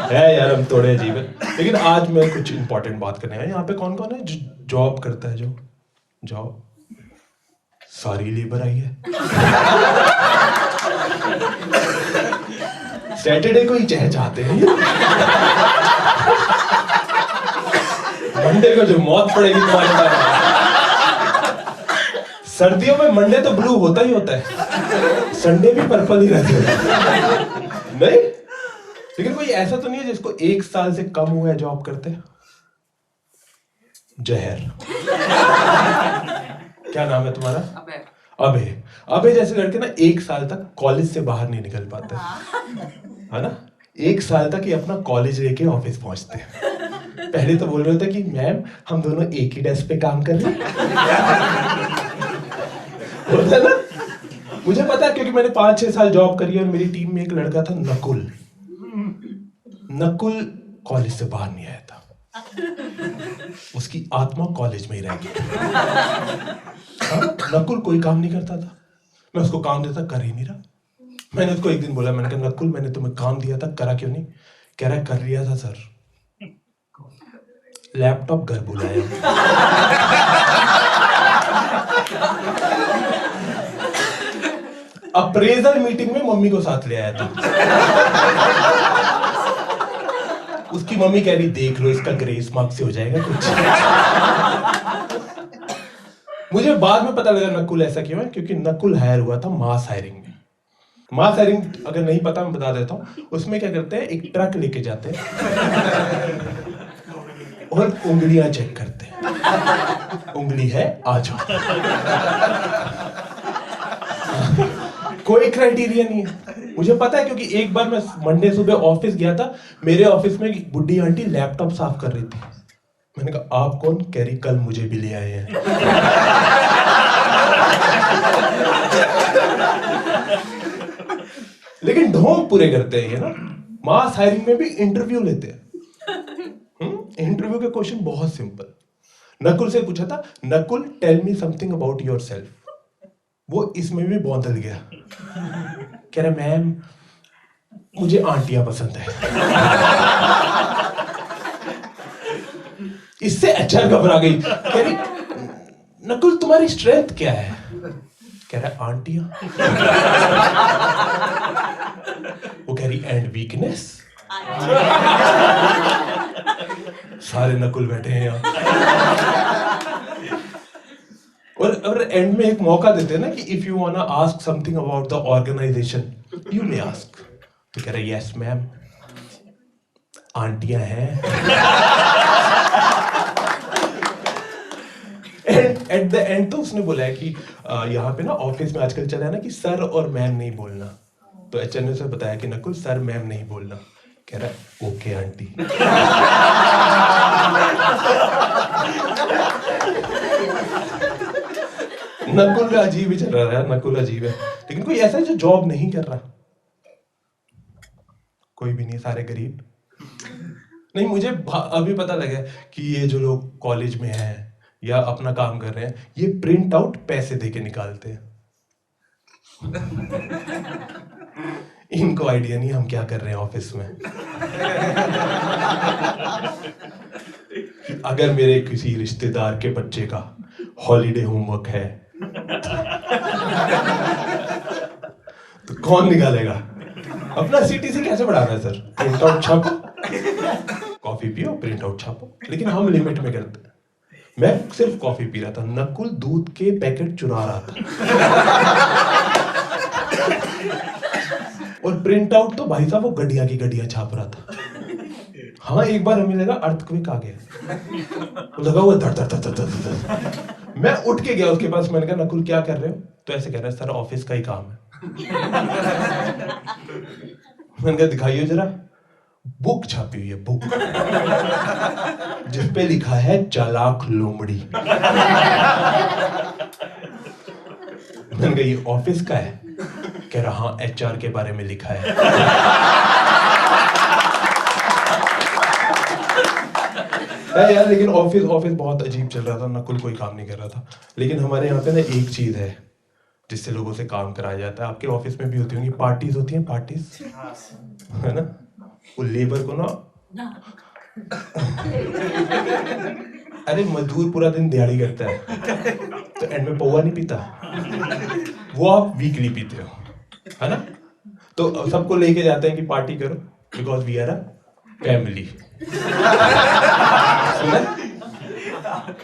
है यार, हम थोड़े अजीब है। लेकिन आज मैं कुछ इंपॉर्टेंट बात करने आया। यहाँ पे कौन कौन है जो जॉब करता है? जो जॉब, सारी लेबर आई है। सैटरडे को ही चहचहाते हैं। मंडे को जो मौत पड़ेगी तुम्हारे पास। सर्दियों में मंडे तो ब्लू होता ही होता है, संडे भी पर्पल ही रहते हैं नहीं? लेकिन कोई ऐसा तो नहीं है जिसको 1 साल से कम हुआ है जॉब करते? जहर। क्या नाम है तुम्हारा? अबे। अबे जैसे लड़के ना 1 साल तक कॉलेज से बाहर नहीं निकल पाते, है ना? 1 साल तक ये अपना कॉलेज लेके ऑफिस पहुंचते हैं। पहले तो बोल रहे थे कि मैम हम दोनों एक ही डेस्क पे काम कर रहे हैं। होता है ना? मुझे पता है क्योंकि मैंने 5-6 साल जॉब करी है और मेरी टीम में एक लड़का था नकुल। नकुल कॉलेज से बाहर नहीं आया था, उसकी आत्मा कॉलेज में ही रह गई। नकुल कोई काम नहीं करता था, मैं उसको काम देता, कर ही नहीं रहा। मैंने उसको एक दिन बोला, मैंने कहा नकुल मैंने तुम्हें काम दिया था, करा क्यों नहीं? कह रहा कर लिया था सर, लैपटॉप घर बुलाया। अप्रेजल मीटिंग में मम्मी को साथ ले आया था। उसकी मम्मी कह रही देख लो इसका ग्रेस मार्क से हो जाएगा कुछ। मुझे बाद में पता लगा नकुल ऐसा क्यों है, क्योंकि नकुल हायर हुआ था मास हायरिंग में। मास हायरिंग अगर नहीं पता मैं बता देता हूं। उसमें क्या करते हैं, एक ट्रक लेके जाते हैं और उंगलियां चेक करते हैं, उंगली है आ जाओ। कोई क्राइटेरिया नहीं है। मुझे पता है क्योंकि एक बार मैं मंडे सुबह ऑफिस गया था, मेरे ऑफिस में एक बुढ़ी आंटी लैपटॉप साफ कर रही थी। मैंने कहा आप कौन? कह रही कल मुझे भी ले आए हैं। लेकिन ढोंग पूरे करते हैं ये ना। मास हायरिंग में भी इंटरव्यू लेते हैं। इंटरव्यू के क्वेश्चन बहुत सिंपल। नकुल से पूछा था, Nakul tell me something about yourself. वो इसमें भी बौंदल गया, कह रहा मैम मुझे आंटियां पसंद है। इससे एचआर घबरा गई, कह रही नकुल तुम्हारी स्ट्रेंथ क्या है? कह रहा आंटियां। वो कह रही एंड वीकनेस? सारे नकुल बैठे हैं यहाँ। और एंड में एक मौका देते हैं ना कि if you wanna ask something about the organisation you may ask. तो कह रहा यस मैम आंटियां हैं। एट द एंड तो उसने बोला है कि यहाँ पे ना ऑफिस में आजकल चला है ना कि सर और मैम नहीं बोलना। तो एचआर ने उसे बताया कि नकुल सर मैम नहीं बोलना। कह रहा ओके आंटी। नकुल का अजीब ही चल रहा है, नकुल अजीब है। लेकिन कोई ऐसा है जो जॉब नहीं कर रहा? कोई भी नहीं, सारे गरीब। नहीं, मुझे अभी पता लगा कि ये जो लोग कॉलेज में हैं या अपना काम कर रहे हैं, ये प्रिंट आउट पैसे देके निकालते हैं। इनको आइडिया नहीं हम क्या कर रहे हैं ऑफिस में। अगर मेरे किसी रिश्तेदार के बच्चे का हॉलीडे होमवर्क है तो कौन निकालेगा? अपना सीटीसी कैसे बढ़ाना है सर? प्रिंट आउट छापो, कॉफी पियो, प्रिंट आउट छापो। लेकिन हम लिमिट में करते हैं। मैं सिर्फ कॉफी पी रहा था, नकुल दूध के पैकेट चुरा रहा था। और प्रिंट आउट तो भाई साहब वो गड्डियां की गड्डियां छाप रहा था। हाँ, एक बार हमें लगा अर्थक्वेक आ गया, लगा हुआ धड़ धड़ धड़ धड़। मैं उठ के गया उसके पास, मैंने कहा नकुल क्या कर रहे हो? तो ऐसे कह रहा है सर ऑफिस का ही काम है। मैंने कहा दिखाइए जरा। बुक छापी हुई है, बुक जिस पे लिखा है चालाक लोमड़ी। मैंने कहा ये ऑफिस का है? कह रहा हाँ एचआर के बारे में लिखा है। यार लेकिन ऑफिस बहुत अजीब चल रहा था, नकुल कोई काम नहीं कर रहा था। लेकिन हमारे यहाँ पे ना एक चीज है जिससे लोगों से काम कराया जाता है। आपके ऑफिस में भी होती होंगी, पार्टीज होती हैं, पार्टीज, है ना? वो लेबर को ना अरे मजदूर पूरा दिन दिहाड़ी करता है तो एंड में पौवा नहीं पीता, वो आप वीकली पीते हो, है ना? तो सबको लेके जाते हैं कि पार्टी करो because we are a family.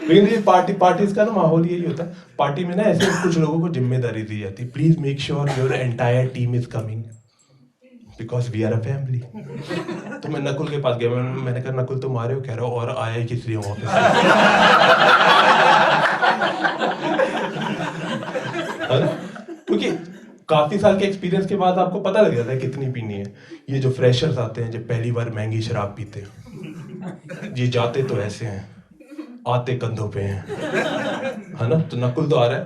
लेकिन ये पार्टीज का ना माहौल यही होता है। पार्टी में ना ऐसे कुछ लोगों को जिम्मेदारी दी जाती है, please make sure your entire team is coming because we are a family. तो मैं नकुल के पास गया, मैंने कहा नकुल तुम आ रहे हो? कह रहे हो और आया ही किस लिए ऑफिस है ना? क्योंकि काफी साल के एक्सपीरियंस के बाद आपको पता लग जाता है कितनी पीनी है। ये जो फ्रेशर्स आते हैं जो पहली बार महंगी शराब पीते हैं, ये जाते तो ऐसे हैं, आते कंधों पे हैं, है ना? तो नकुल तो आ रहा है।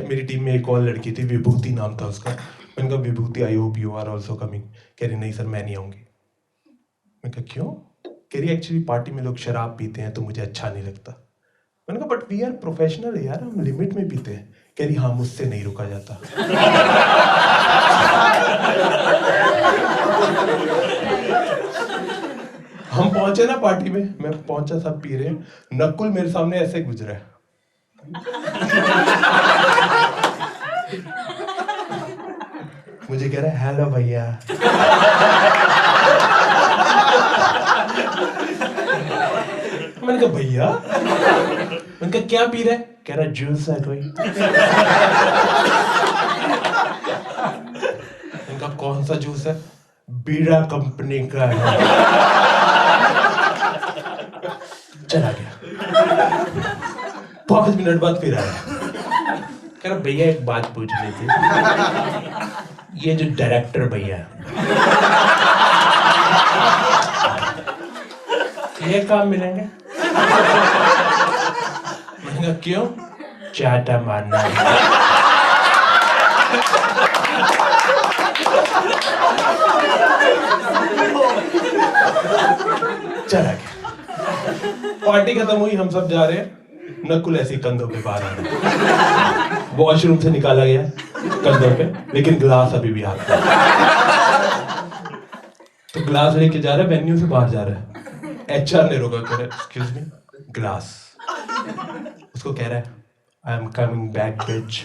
मेरी टीम में एक और लड़की थी, विभूति नाम था उसका। मैंने कहा Vibhuti I hope you are also coming. कह रही नहीं सर मैं नहीं आऊंगी। मैं कहा क्यों? कह रही एक्चुअली पार्टी में लोग शराब पीते हैं तो मुझे अच्छा नहीं लगता। मैंने कहा बट वी आर प्रोफेशनल यार, हम लिमिट में पीते हैं। कह रही हाँ मुझसे नहीं रुका जाता। हम पहुंचे ना पार्टी में, मैं पहुंचा, सब पी रहे हैं, नकुल मेरे सामने ऐसे गुजरा है। मुझे कह रहा है हेलो भैया। मैंने कहा भैया? मैंने कहा क्या पी रहे? कह रहा जूस है कोई। मैंने कहा कौन सा जूस है? बीड़ा कंपनी का है। चला गया। 5 मिनट बाद फिर आया, कह रहा भैया एक बात पूछनी थी, ये जो डायरेक्टर भैया ये काम मिलेंगे? मैंने कहा क्यों? चाटा मारना है। चला गया। पार्टी खत्म हुई, हम सब जा रहे हैं, नकुल ऐसे कंधों पे बाहर आ रहा है। वॉशरूम से निकाला गया कंधों पे, लेकिन ग्लास अभी भी हाथ में। तो ग्लास लेके जा रहा है, वेन्यू से बाहर जा रहा है। एचआर ने रोका, कह रहा है एक्सक्यूज मी, ग्लास। उसको कह रहा है I am coming back beach.